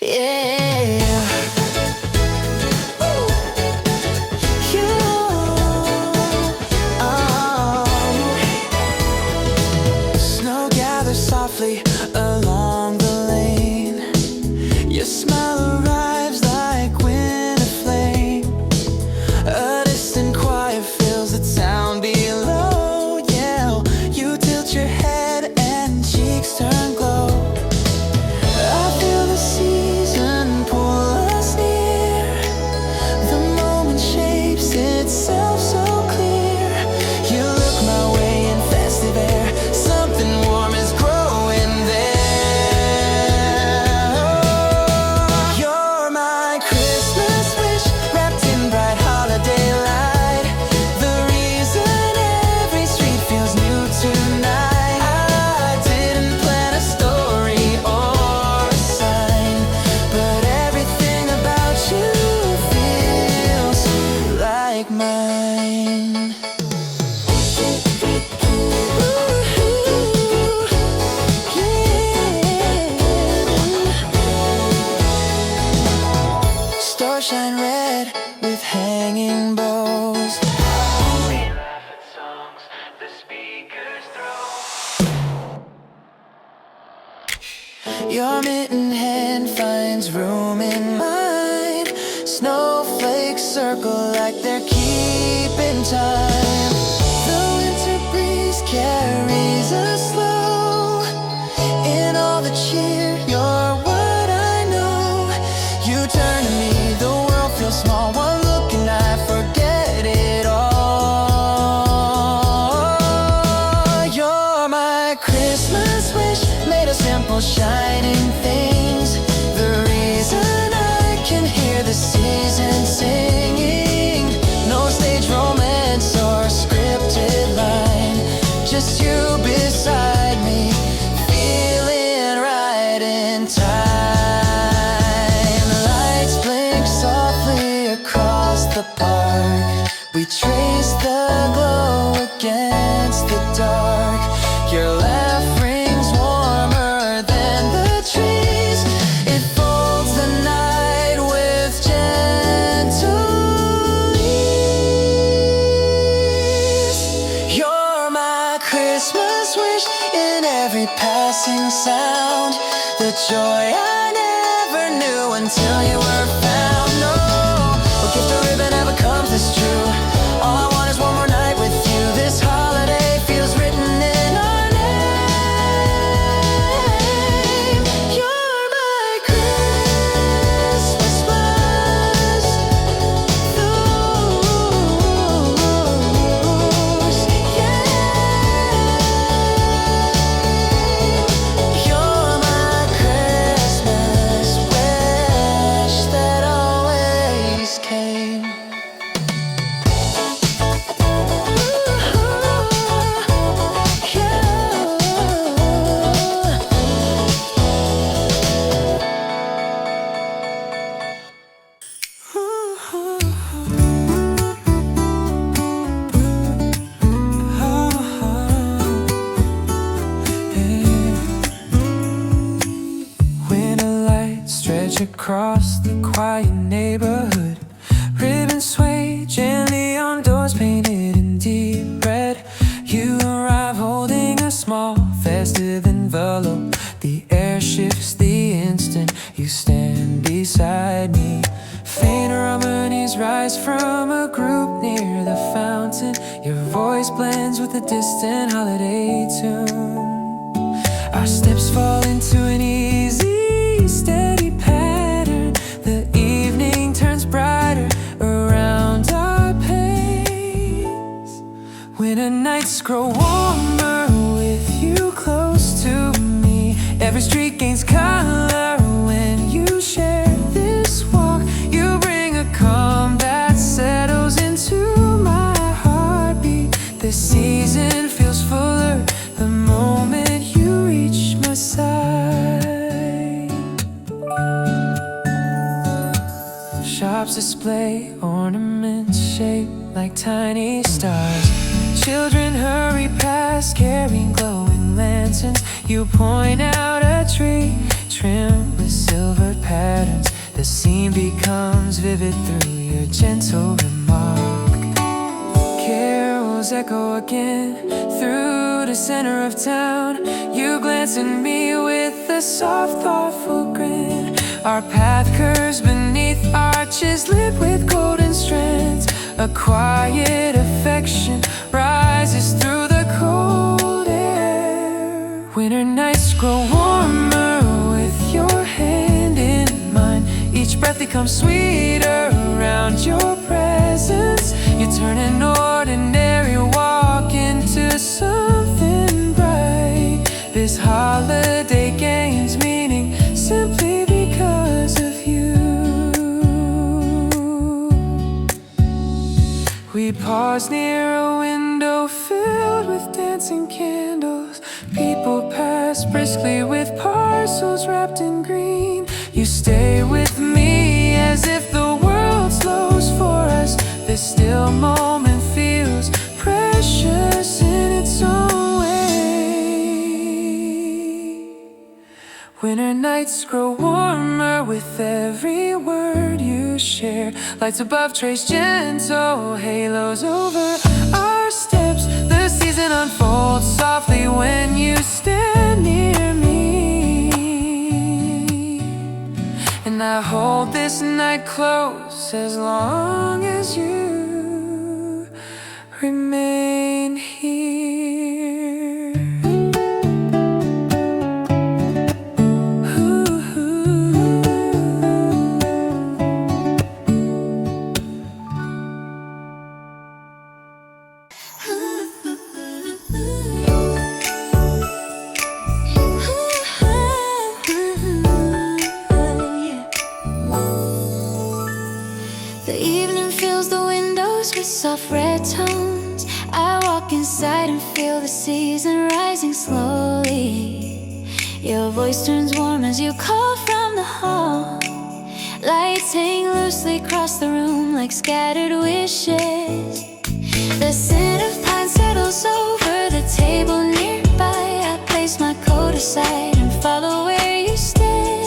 Yeah. Snow gathers softly along the lane. Your smile arrives like wind aflame. A distant choir fills the town below. Yeah, you tilt your head and cheeks turn glow. I feel the season pull us near. The moment shapes itself so clear. You look my way in festive air. Something warm is growing there. You're my Christmas wish, wrapped in bright holiday light. The reason every street feels new tonight. I didn't plan a story or a sign, but everything about you feels like mine. Stars shine red with hanging bows. Your mitten hand finds room in mine. Snowflakes circle like they're keeping time. The winter breeze carries us slow. In all the cheer, you're what I know. You turn to me, the world feels small. One look and I forget it all. You're my Christmas wish, made of simple shining things. The reason I can hear the season singing. No stage romance or scripted line, just you beside me, feeling right in time. Lights blink softly across the park. We trace the glow against the dark. Your laugh rings warmer than the trees. It folds the night with gentle ease. You're my Christmas wish in every passing sound. The joy I never knew until you were found. No, what gift or ribbon ever comes this true. All I want is one more night with you. This holiday feels written in our name. You're my Christmas buzz. Those, yeah. You're my Christmas wish that always came. Winter lights stretch across the quiet neighborhood. Ribbons sway gently on doors painted in deep red. You arrive holding a small festive envelope. The air shifts the instant you stand beside me. Faint harmonies rise from a group near the fountain. Your voice blends with a distant holiday tune. Our steps fall into an easy, steady pattern. The evening turns brighter around our pace. Winter nights grow warmer with you close to me. Every street gains color when you share this walk. You bring a calm that settles into my heartbeat. This season feels fuller the moment you reach my side. Shops display ornaments shaped like tiny stars. Children hurry past carrying glowing lanterns. You point out a tree trimmed with silver pads. The scene becomes vivid through your gentle remark. Carols echo again through the center of town. You glance at me with a soft, thoughtful grin. Our path curves beneath arches lit with golden strands. A quiet affection rises through the cold air. Winter nights grow warmer with your hand in mine. Each breath becomes sweeter around your presence. You turn an ordinary walk into something bright. This holiday gains meaning simply because of you. We pause near a window filled with dancing candles. People pass briskly with parcels wrapped in green. You stay with me as if the world slows for us. This still moment feels precious in its own way. Winter nights grow warmer with every word you share. Lights above trace gentle halos over our steps. The season unfolds softly when you stand near me. And I hold this night close as long as you remain here. Soft red tones. I walk inside and feel the season rising slowly. Your voice turns warm as you call from the hall. Lights hang loosely across the room like scattered wishes. The scent of pine settles over the table nearby. I place my coat aside and follow where you stand.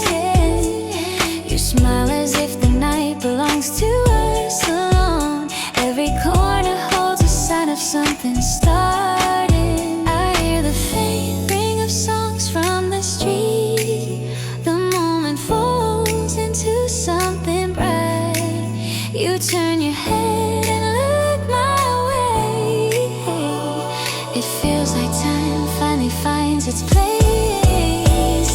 You smile as if the night belongs to us alone. Every corner holds a sign of something started. I hear the faint ring of songs from the street. The moment falls into something bright. You turn your head and look my way. It feels like time finally finds its place.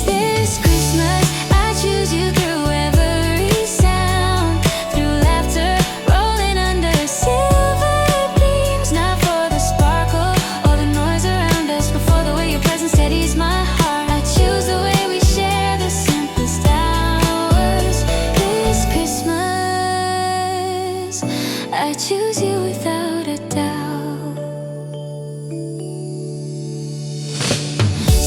This Christmas I choose you through every sound. Through laughter rolling under silver beams. Not for the sparkle or the noise around us, but for the way your presence steadies my heart. I choose the way we share the simplest hours. This Christmas I choose you without a doubt.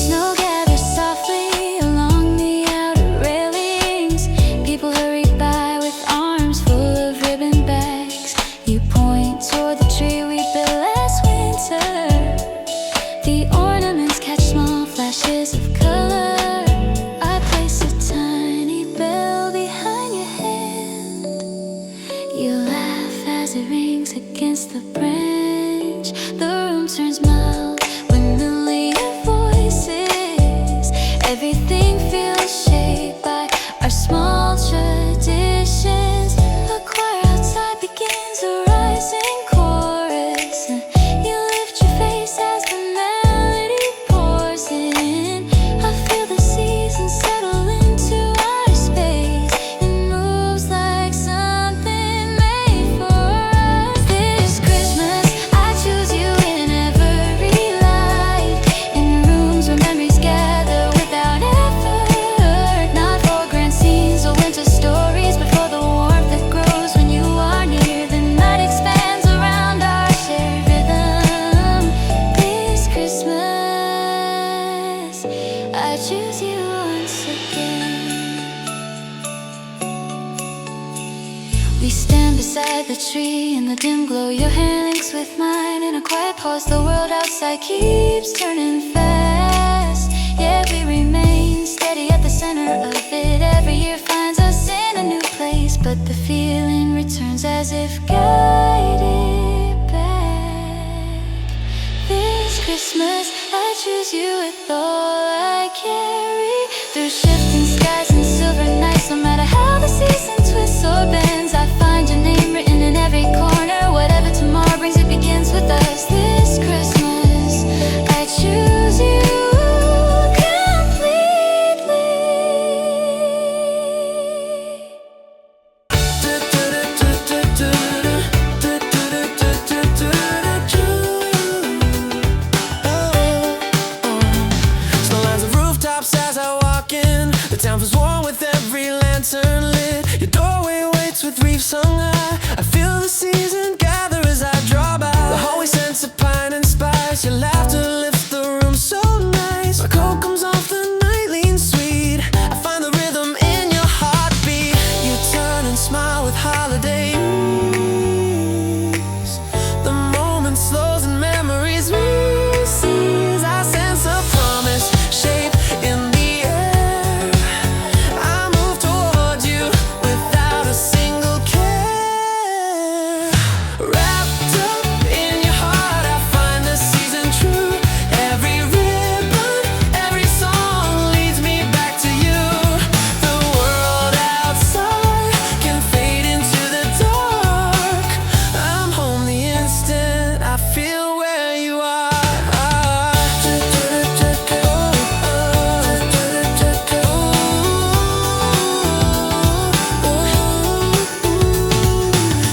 Snow gathers softly along the outer railings. People hurry by with arms full of ribbon bags. You point toward the tree we built last winter. The ornaments catch small flashes of color. I place a tiny bell behind your hand. You laugh as it rings against the branch. The room turns mild with a million voices. Everything feels shaped by our small traditions. A choir outside begins a rising chorus. And you lift your face as the melody pours in. I feel the seasons settle into our space. It moves like something made for us. This Christmas I choose you in every light. In rooms where memories gather without effort. Not for grand scenes or winter stories, but for the warmth that grows when you are near. The night expands around our shared rhythm. This Christmas I choose you once again. We stand beside the tree in the dim glow. Your hand links with mine in a quiet pause. The world outside keeps turning fast. Yet we remain steady at the center of it. Every year finds us in a new but the feeling returns as if guided back. This Christmas I choose you with all I carry. Through shifting skies and silver nights, no matter how the season twists or bends, I find your name written in every corner. Whatever tomorrow brings, it begins with us. This Christmas I choose you. Sung high, I feel the season gather as I draw by. The hallway scents of pine and spice. Your laughter lifts the room so nice. My coat comes off, the night leans sweet. I find the rhythm in your heartbeat. You turn and smile with holidays. The moment slows and memories recede. I sense a promise shape in the air. I move towards you without a single wrapped up in your heart, I find the season true. Every ribbon, every song leads me back to you. The world outside can fade into the dark. I'm home the instant I feel where you are.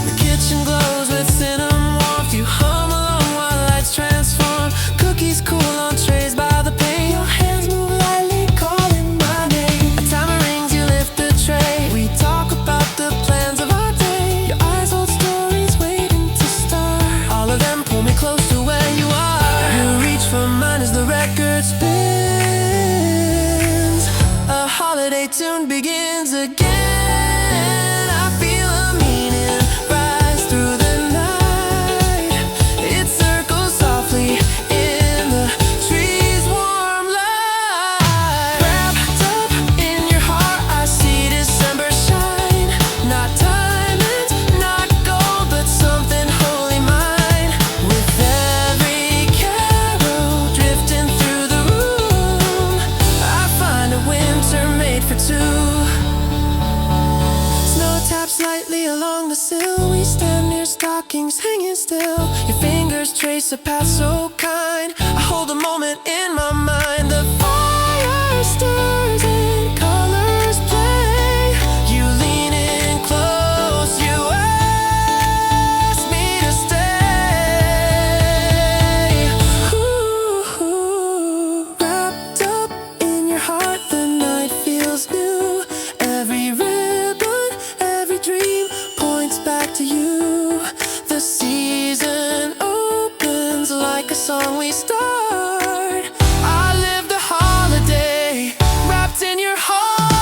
The kitchen glows with cinnamon warmth. You hum along while lights transform. Cookies cool on trays by the pane. Your hands move lightly, calling my name. A timer rings, you lift the tray. We talk about the plans of our day. Your eyes hold stories waiting to start. All of them pull me close to where you are. You reach for mine as the record spins. A holiday tune begins again. I feel a meaning rise through the night. It circles softly in the trees' warm light. Wrapped up in your heart, I see December shine. Not diamonds, not gold, but something wholly mine. With every carol drifting through the room, I find a winter made for two. Snow taps lightly along the sill. We stand near stockings hanging still. Your fingers trace a path so kind. I hold a moment in my mind. The fire stirs and colors play. You lean in close. You ask me to stay. Ooh, wrapped up in your heart, the night feels new. Every ribbon, every dream points back to you. The season opens like a song we start. I lived a holiday wrapped in your heart.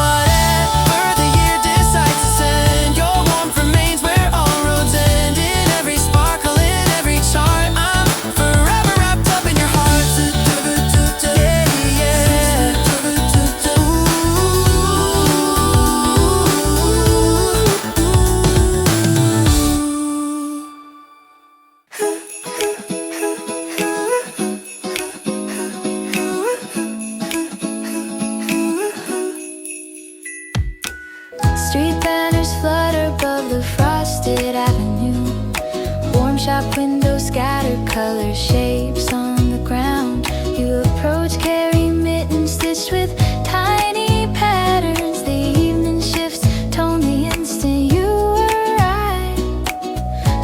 Whatever the year decides to send, your warmth remains where all roads end. In every sparkle, in every chart, I'm forever wrapped up in your heart. Yeah, yeah. Street banners flutter above the frosted avenue. Warm shop windows scatter color shapes on the ground. You approach, carry mittens stitched with tiny patterns. The evening shifts, tone the instant you arrive.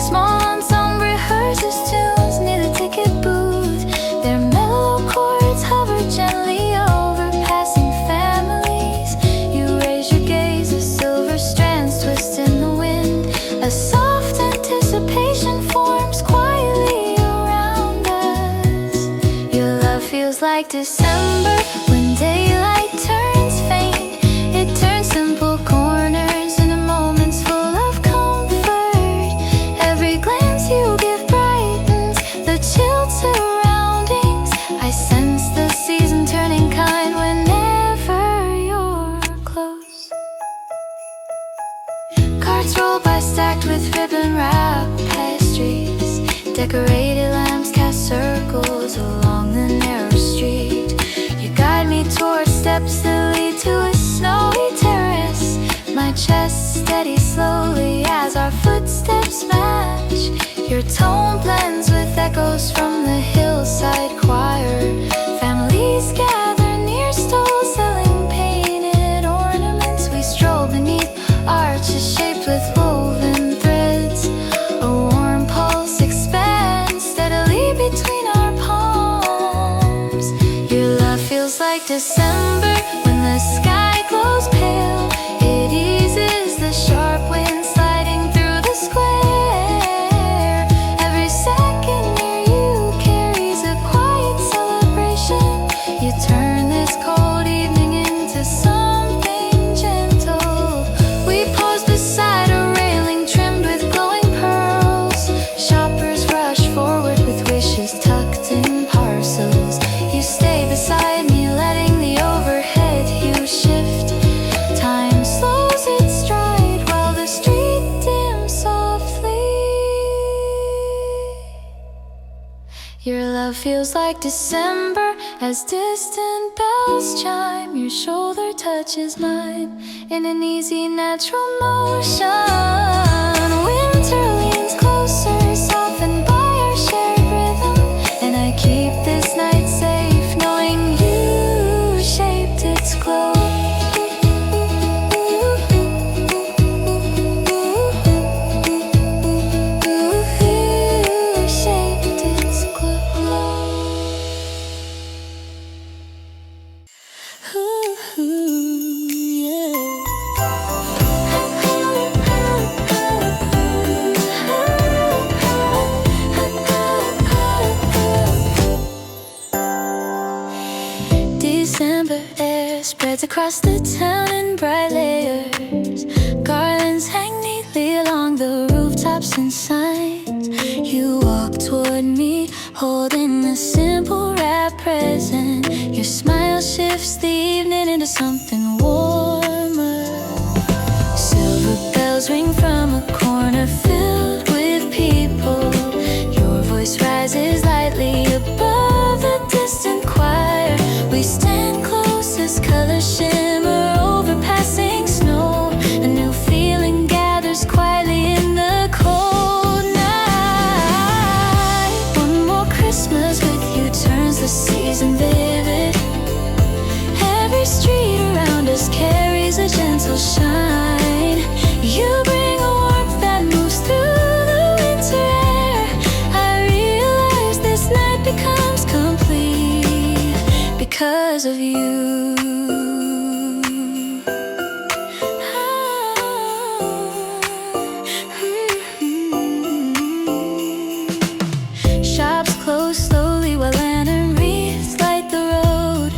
Small ensemble rehearses tunes near the ticket booth. Their mellow chords hover gently over passing families. You raise your gaze, a silver strands twist in the wind. A soft anticipation forms quietly around us. Your love feels like December when daylight turns faint. It turns simple corners into moments full of comfort. Every glance you give brightens the chilled surroundings. I sense the season turning kind whenever you're close. lights roll by stacked with ribbon wrap pastries. Decorated lamps cast circles along the narrow street. You guide me towards steps that lead to a snowy terrace. My chest steadies slowly as our footsteps match. Your tone blends with echoes from the hillside choir. Families gather near stalls selling painted ornaments. We stroll beneath arches shaped with woven threads. A warm pulse expands steadily between our palms. Your love feels like December when the sky glows pale. It eases the sharp wind sliding through the square. Every second near you carries a quiet celebration. You turn this cold evening into something gentle. We pause beside a railing trimmed with glowing pearls. Shoppers rush forward with wishes tucked in parcels. You stay beside me, letting the overhead hue shift. Time slows its stride while the street dims softly. Your love feels like December as distant bells chime. Your shoulder touches mine in an easy natural motion. Winter leans closer, softened by our shared rhythm. And I keep this night safe, knowing you shaped its glow. You shaped its glow. December air spreads across the town in bright layers. Garlands hang neatly along the rooftops and signs. You walk toward me, holding a simple wrap present. Your smile shifts the evening into something warmer. Silver bells ring from a corner filled with people. Your voice rises lightly above the distant choir. We stand close as colors shimmer over passing snow. A new feeling gathers quietly in the cold night. One more Christmas with you turns the season vivid. Every street around us carries a gentle shine. You bring a warmth that moves through the winter air. I realize this night becomes complete because of you. Shops close slowly while lantern wreaths light the road.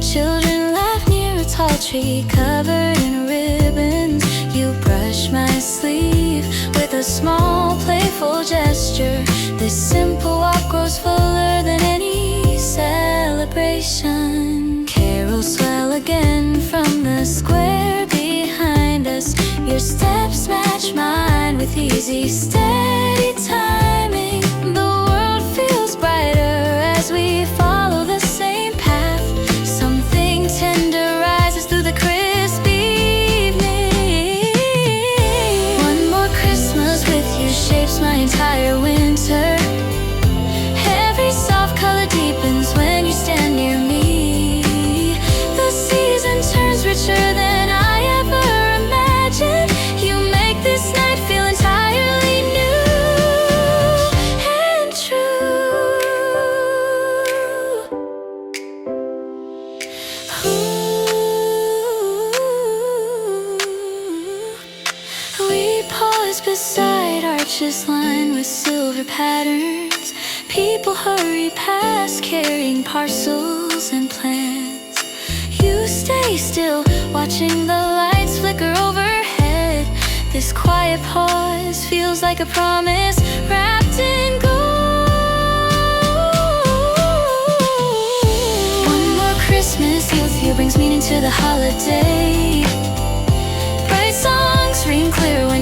Children laugh near a tall tree covered in ribbons. You brush my sleeve with a small playful gesture. This simple walk grows fuller than any celebration. Carols swell again from the square behind us. Your steps match mine with easy, steady timing. The world feels brighter as we follow the same path. Something tender rises through the crisp evening. One more Christmas with you shapes my entire winter. Every soft color deepens when you stand near me. The season turns richer than I ever imagined. You make this night feel entirely new and true. Ooh. We pause beside arches lined with silver patterns. People hurry past carrying parcels and plans. You stay still, watching the lights flicker overhead. This quiet pause feels like a promise wrapped in gold. One more Christmas with you brings meaning to the holiday. Bright songs ring clear when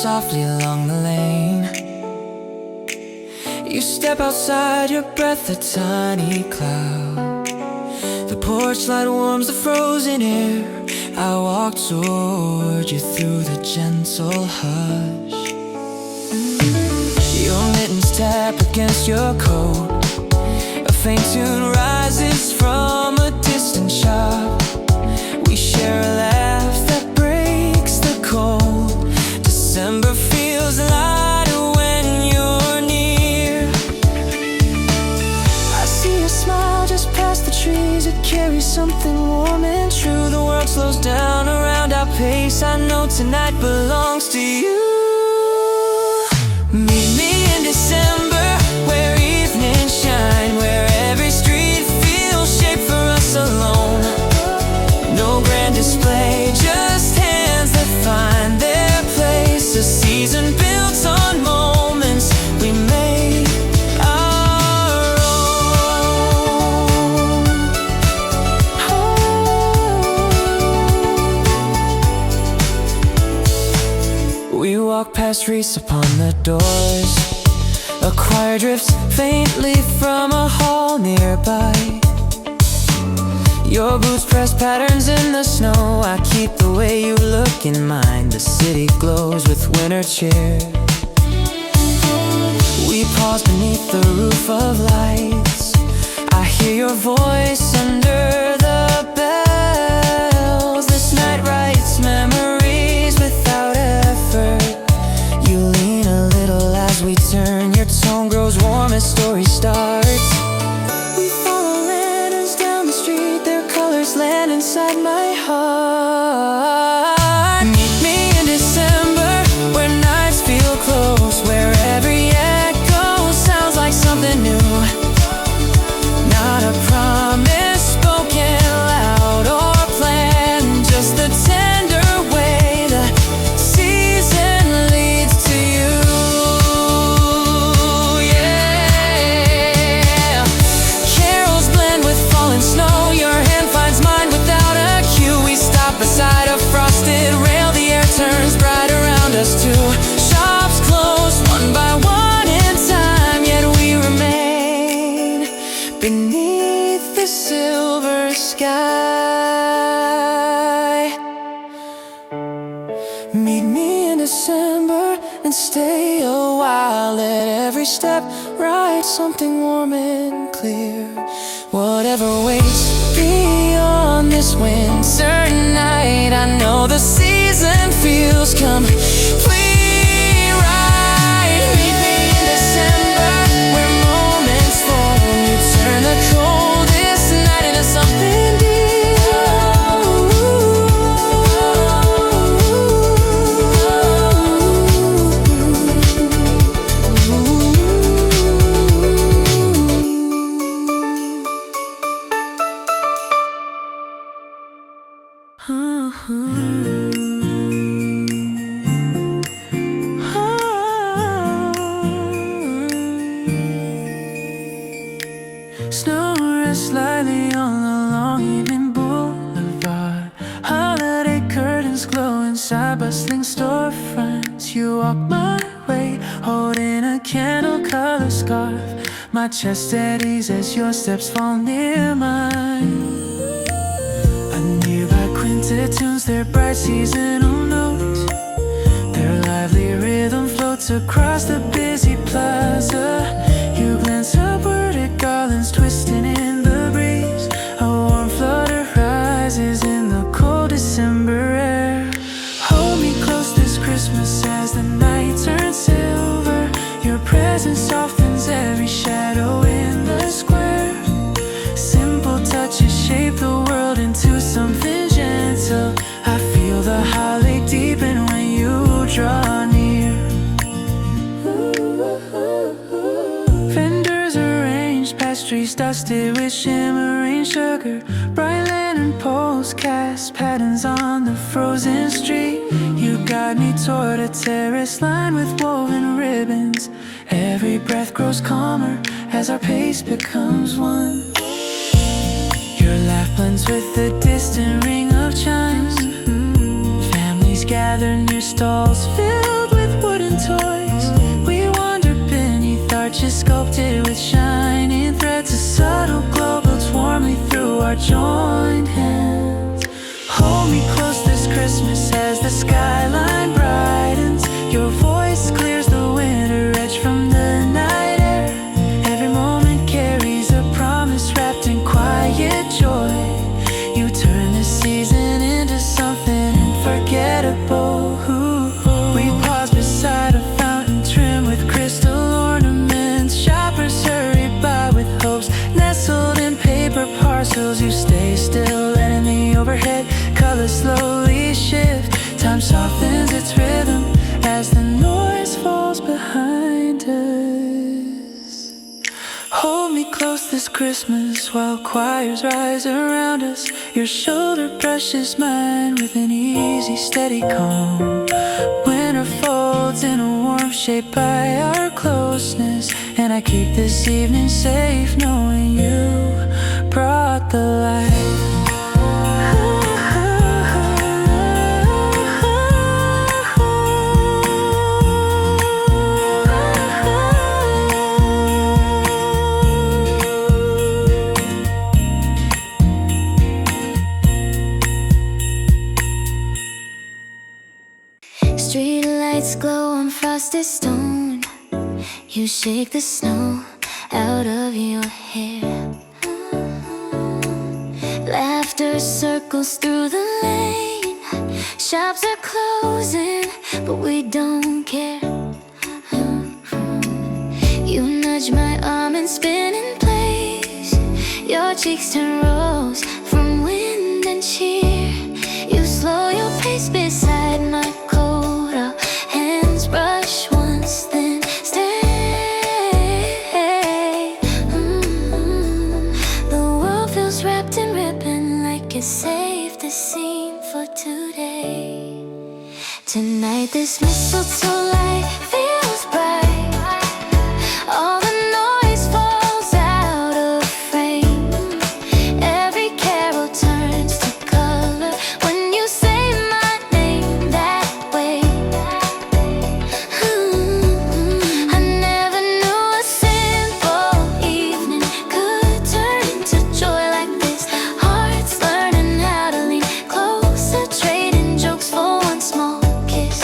softly along the lane. You step outside, your breath a tiny cloud. The porch light warms the frozen air. I walk toward you through the gentle hush. Your mittens tap against your coat. A faint tune rises from a distant shop. We share a laugh that breaks the cold. December feels lighter when you're near. I see your smile just past the trees. It carries something warm and true. The world slows down around our pace. I know tonight belongs to you. Meet me in December, where evenings shine, where every street feels shaped for us alone. No grand display, just hands that find their place. A season built on moments we made our own. We walk past wreaths upon the doors. A choir drifts faintly from a hall nearby. Your boots press patterns in the snow. I keep the way you look in mind. The city glows with winter cheer. We pause beneath the roof of lights. I hear your voice under the bells. This night writes memories without effort. You lean a little as we turn. Your tone grows warm as story starts. We follow lanterns down the street. Their colors land inside my heart. Meet me in December, where nights feel close, where every echo sounds like something new. Not a promise spoken loud or planned, just the tender way the season leads to you. Yeah. Carols blend with falling snow. Your hand finds mine without a cue. We stop beside a frosted rail. The air turns bright around us too. Shops close one by one in time, yet we remain beneath the silver sky. Meet me in December and stay a while. Let every step write something warm and clear. Whatever waits beyond this winter night, I know the season feels complete right. Meet me in December, where moments form. You turn the coldest night into something Snow rests slightly on the long evening boulevard. Holiday curtains glow inside bustling storefronts. You walk my way, holding a candle-colored scarf. My chest at ease as your steps fall near mine. A nearby quintet tunes their bright seasonal notes. Their lively rhythm floats across the busy plaza. You glance upward at garlands twisting in the breeze. A warm flutter rises in the cold December air. Hold me close this Christmas as the night turns silver. Your presence softens every shadow in the square. Simple touches shape the world into something gentle. I feel the holly deepen when you draw near. Vendors arrange pastries dusted with shimmering sugar. Bright lantern poles cast patterns on the frozen street. You guide me toward a terrace lined with woven ribbons. Every breath grows calmer as our pace becomes one. Your laugh blends with the distant ring of chimes. Families gather near stalls filled with turn this season into something unforgettable. We pause beside a fountain trimmed with crystal ornaments. Shoppers hurry by with hopes nestled in paper parcels. You stay still, letting the overhead colors slowly shift. Time softens its rhythm as the noise falls behind us. Hold me close this Christmas while choirs rise around us. Your shoulder brushes mine with an easy, steady calm. Winter folds in a warm shape by our closeness, and I keep this evening safe knowing you brought the light. Street lights glow on frosted stone. You shake the snow out of your hair. Laughter circles through the lane. Shops are closing, but we don't care. You nudge my arm and spin in place. Your cheeks turn rose from wind and cheer. You slow your pace beside my coat. Our hands brush once, then stay. The world feels wrapped in ribbon, like it saved the scene for today. Tonight this mistletoe light feels bright. All the noise falls out of frame. Every carol turns to color when you say my name that way. I never knew a simple evening could turn into joy like this. Hearts learning how to lean closer, trading jokes for one small kiss.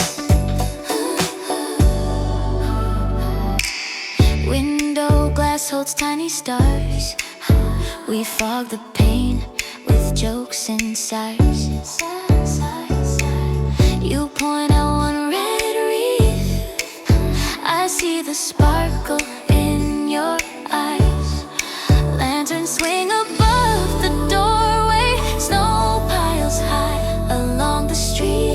Window glass holds tiny stars. We fog the pain with jokes and sighs. You point out one red wreath. I see the sparkle in your eyes. Lanterns swing above the doorway. Snow piles high along the street.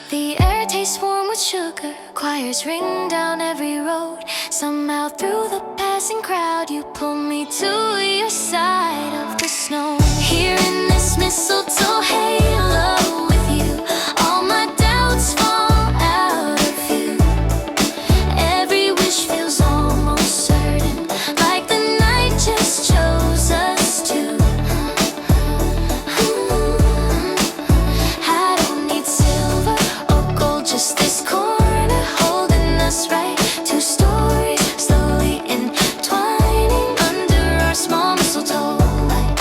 The air tastes warm with sugar. Choirs ring down every road. Somehow through the passing crowd, you pull me to your side of the snow. Here in this mistletoe halo with you, all my doubts fall out of view. Every wish feels almost certain, like the night just chose us two. I don't need silver or gold, just this corner holding us right. Two stories slowly entwining under our small mistletoe light.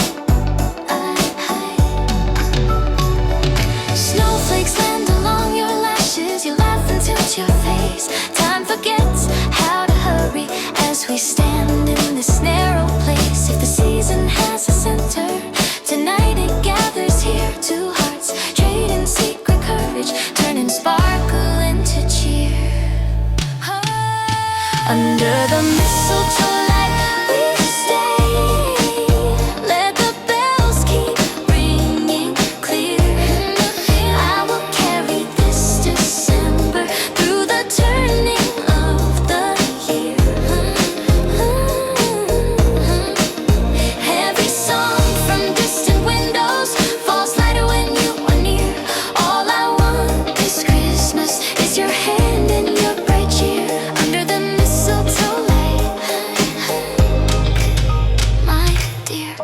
Snowflakes land along your lashes. You laugh and tilt your face. Time forgets how to hurry as we stand in this narrow place. If the season has a center, tonight it gathers here. Two hearts trading secret courage, turning sparkle into cheer. Under the mistletoe light we stay. Let the bells keep ringing clear. I will carry this December through the turning of the year. Every song from distant windows falls lighter when you are near. All I want this Christmas is your hand and your bright cheer. Under the mistletoe light, my dear.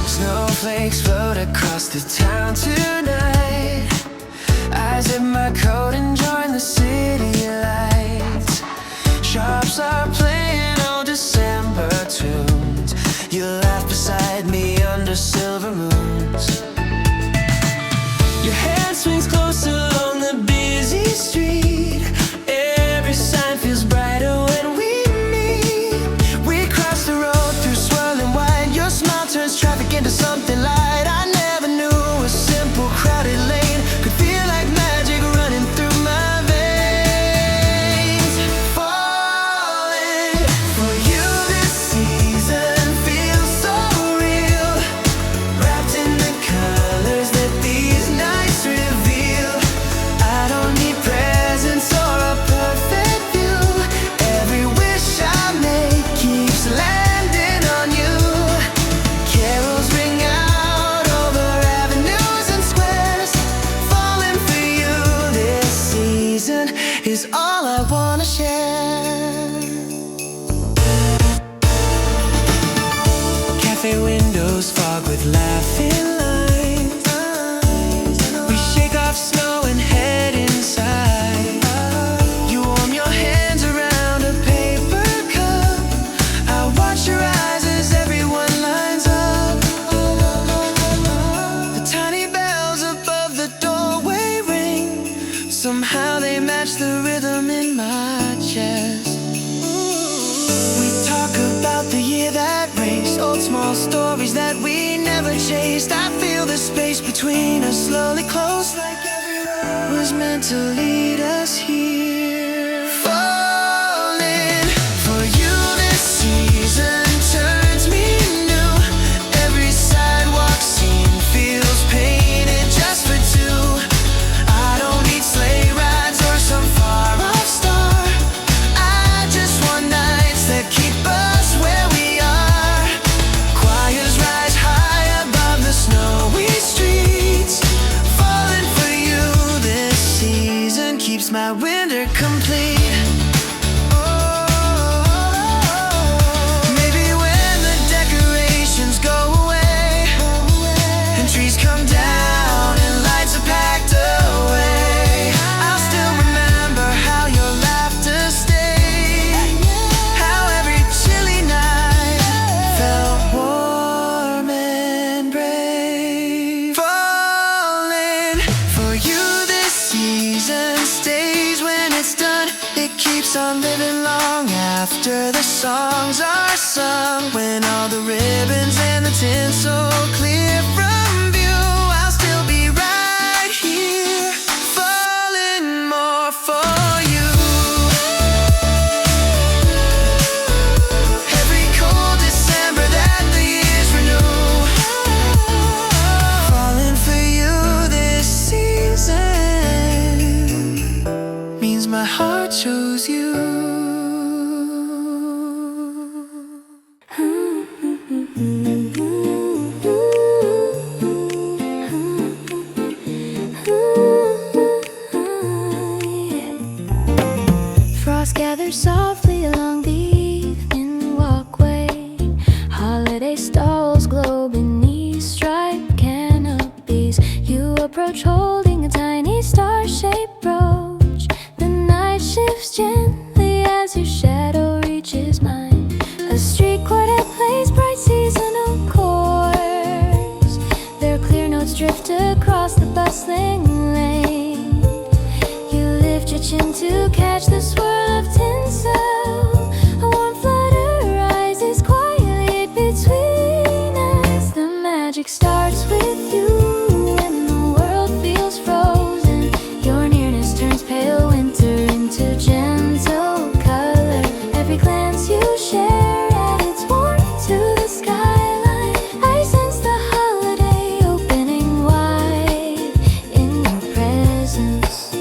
Snowflakes float across the town tonight. I zip my coat and join the city lights. Shops are playing old December tunes. You laugh beside me under under silver moons. Your hand swings close along the busy street. Every sign feels brighter when we meet. We cross the road through swirling white. Your smile turns traffic into something light. I never knew a simple crowded lane could feel like magic running through my veins. Falling for you this season feels so real, wrapped in the colors that these nights reveal. I don't need presents or a perfect view. Every wish I make keeps landing on you. Carols ring out over avenues and squares. Falling for you this season is all I wanna share. Cafe windows fog with laughing lines. We shake off snow and head inside. You warm your hands around a paper cup. I watch your eyes as everyone lines up. The tiny bells above the doorway ring. Somehow they match the rhythm in my chest. We talk about the year that raced, old small stories that we never chased. I feel the space between us slowly close, like every road was meant to lead us here. Falling for you this season turns me new. Every sidewalk scene feels painted just for two. I don't need sleigh rides or some far-off star. I just want nights that keep us where we are. Choirs rise high above the snowy streets. Falling for you this season keeps my winter complete. Maybe when the decorations go away and trees come down and lights are packed away, I'll still remember how your laughter stayed, how every chilly night felt warm and brave. Falling for you this season stays when it's done. It keeps on living long after the songs are sung. When all the ribbons and the tinsel clear from view, I'll still be right here, falling more for you. Every cold December that the years renew. Falling for you this season means my heart chose you. Frost gathers softly along the evening walkway. Holiday stalls glow beneath striped canopies. You approach holding a tiny star-shaped brooch. The night shifts gently as your shadow reaches mine. A street quartet plays bright seasonal chords. Their clear notes drift across the bustling lane. You lift your chin to catch the swirl of tinsel. A warm flutter rises quietly between us. The magic starts with you when the world feels frozen. Your nearness turns pale winter into gentle color. Every glance you share adds warmth to the skyline. I sense the holiday opening wide in your presence.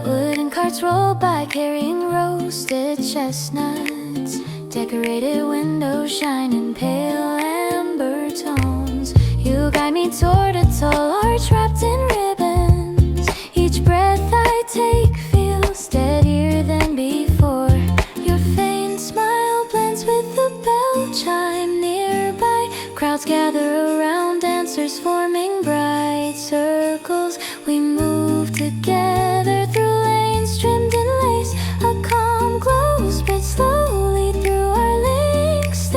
Wooden carts roll by carrying roasted chestnuts. Decorated windows shine in pale amber tones. You guide me toward a tall arch wrapped in ribbons. Each breath I take feels steadier than before. Your faint smile blends with the bell chime nearby. Crowds gather around, dancers forming bright circles. We move together through lanes trimmed in lace. A calm glow spreads slowly through our links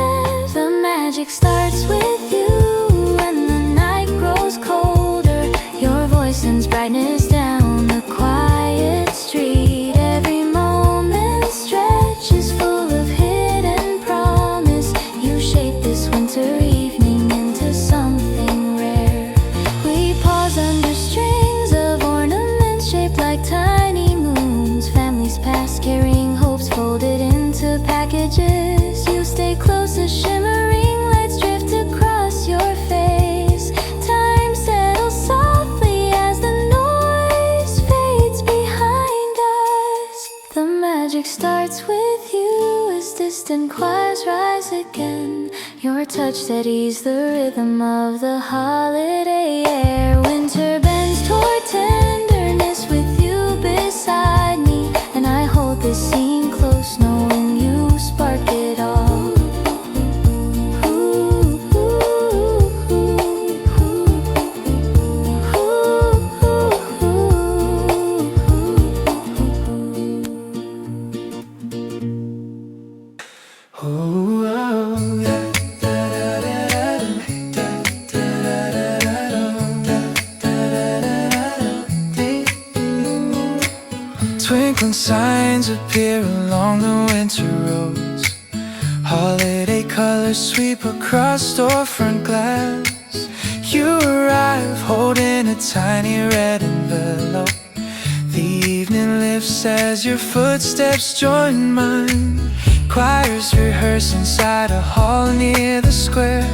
magic starts with you. When the night grows colder, your voice sends brightness down the quiet street. Every moment stretches full of hidden promise. You shape this winter evening into something rare. We pause under strings of ornaments shaped like tiny moons. Families pass carrying hopes folded into packages. You stay close as shimmering lights drift across your face. Time settles softly as the noise fades behind us. The magic starts with you as distant choirs rise again. Your touch steadies the rhythm of the holiday air. Winter bends toward tenderness with you beside me, and I hold this scene close knowing you spark it all. Twinkling signs appear along the winter roads. Holiday colors sweep across storefront glass. You arrive holding a tiny red envelope. The evening lifts as your footsteps join mine. Choirs rehearse inside a hall near the square.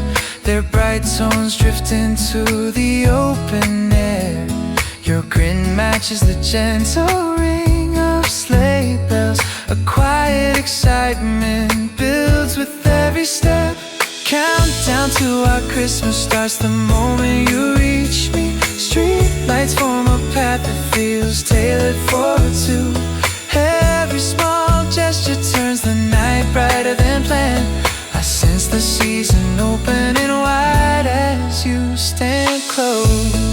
Their bright tones drift into the open air. Your grin matches the gentle ring of sleigh bells. A quiet excitement builds with every step. Countdown to our Christmas starts the moment you reach me. Street lights form a path that feels tailored for two. Every small gesture turns the night brighter than planned. I sense the season opening wide as you stand close.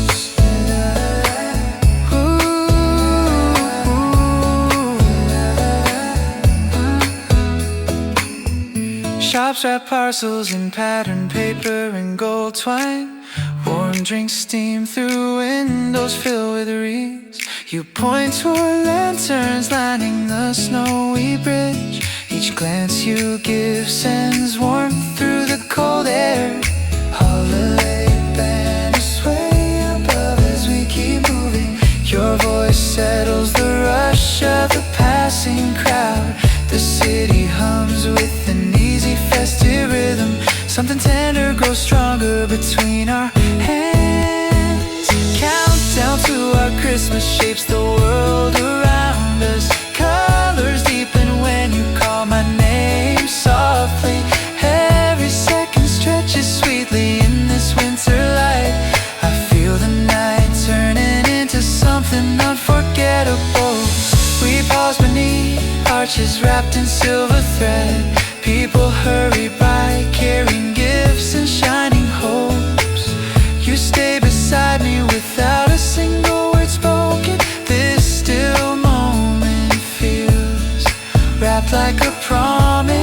Shops wrap parcels in patterned paper and gold twine. Warm drinks steam through windows filled with wreaths. You point toward lanterns lining the snowy bridge. Each glance you give sends warmth through the cold air. Holiday banners sway above as we keep moving. Your voice settles the rush of the passing crowd. The city hums with an easy festive rhythm. Something tender grows stronger between our hands. Countdown to our Christmas shapes the world around us. Colors deepen when you call my name softly. Every second stretches sweetly in this winter light. I feel the night turning into something unforgettable. We pause beneath arches wrapped in silver thread. People hurry by carrying gifts and shining hopes. You stay beside me without a single word spoken. This still moment feels wrapped like a promise.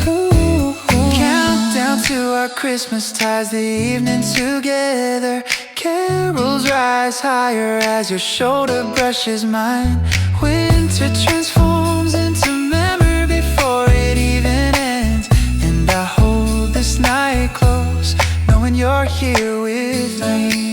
Ooh. Countdown to our Christmas ties the evening together. Carols rise higher as your shoulder brushes mine. Winter transforms into memory before it even ends. And I hold this night close, knowing you're here with me.